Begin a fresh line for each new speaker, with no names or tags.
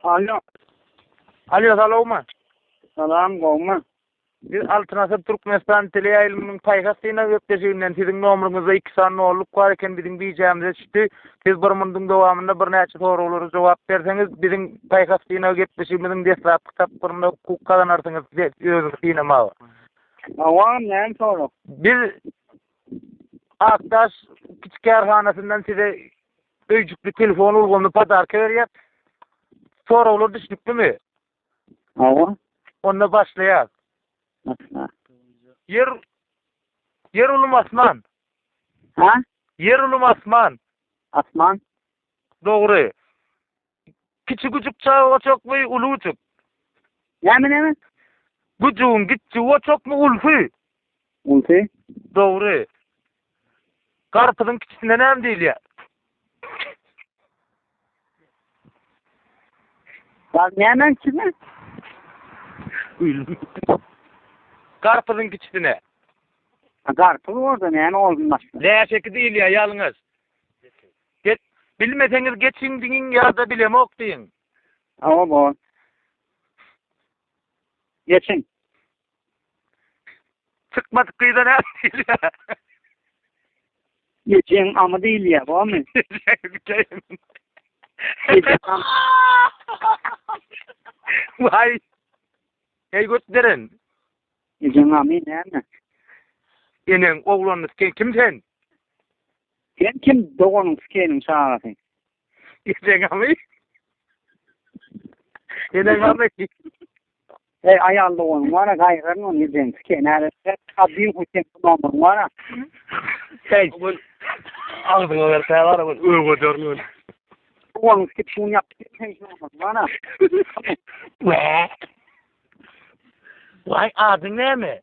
Alo.
Alo, salawma.
Salam gowma.
Biz Altınasır Türkmenistan teleýaýlynyň paýgasyna öpdeşiginden siziň nomeryňyza 2 sany noluk bar eken biziň diýjämize çykdy. Siz bir mundyň dowamynda bir näçe soraglary jogap berseňiz, biziň paýgasyna öpdeşigimiziň deslat kitaplaryna hukuk kazanarsyňyz özüňiz diýnemagy.
Awam näme sorup?
Biz Aktaş kiçik ýarhanasyndan size öýjükli telefon ulgamy padarka berýär. Soraglar düşdükmi?
Awa.
Onda başlaýar.
Nasıl?
Yer ulum asman.
Ha?
Yer ulum asman.
Asman.
Dogry. Kiçik uçuk çağa çok mu ulu uçuk?
Näme?
Gucuğun gitçi o çok mu ulfi?
Ulti.
Dogry. Karpızın kiçisine näme diýilýär?
Var näme kimi?
Karpızın kiçisine.
Garpy orada näme olmaz.
Läşeki diýilýär ýalyňyz. Get bilmeseňiz geçiň diňiň ýa-da bilemok diýin.
Awa bo. Geçin.
Çıkmadık kıyıda ne diýilýär?
Geçin ama değil ya, bu mu?
Vay. Hey götüren.
Geçin ama näme?
Enen oğlanız kim sen?
Sen kim doğanın skenin sağlasın?
Enen ami? Enen ami?
Ayallı onun var, gayrının onun yüzden sken. Tabii hüseyin kullanmın var.
Hey. Ağzına verse var ama öğü görünüyor.
Doğanın skenin yaptı. Var.
Vay adın ne mi?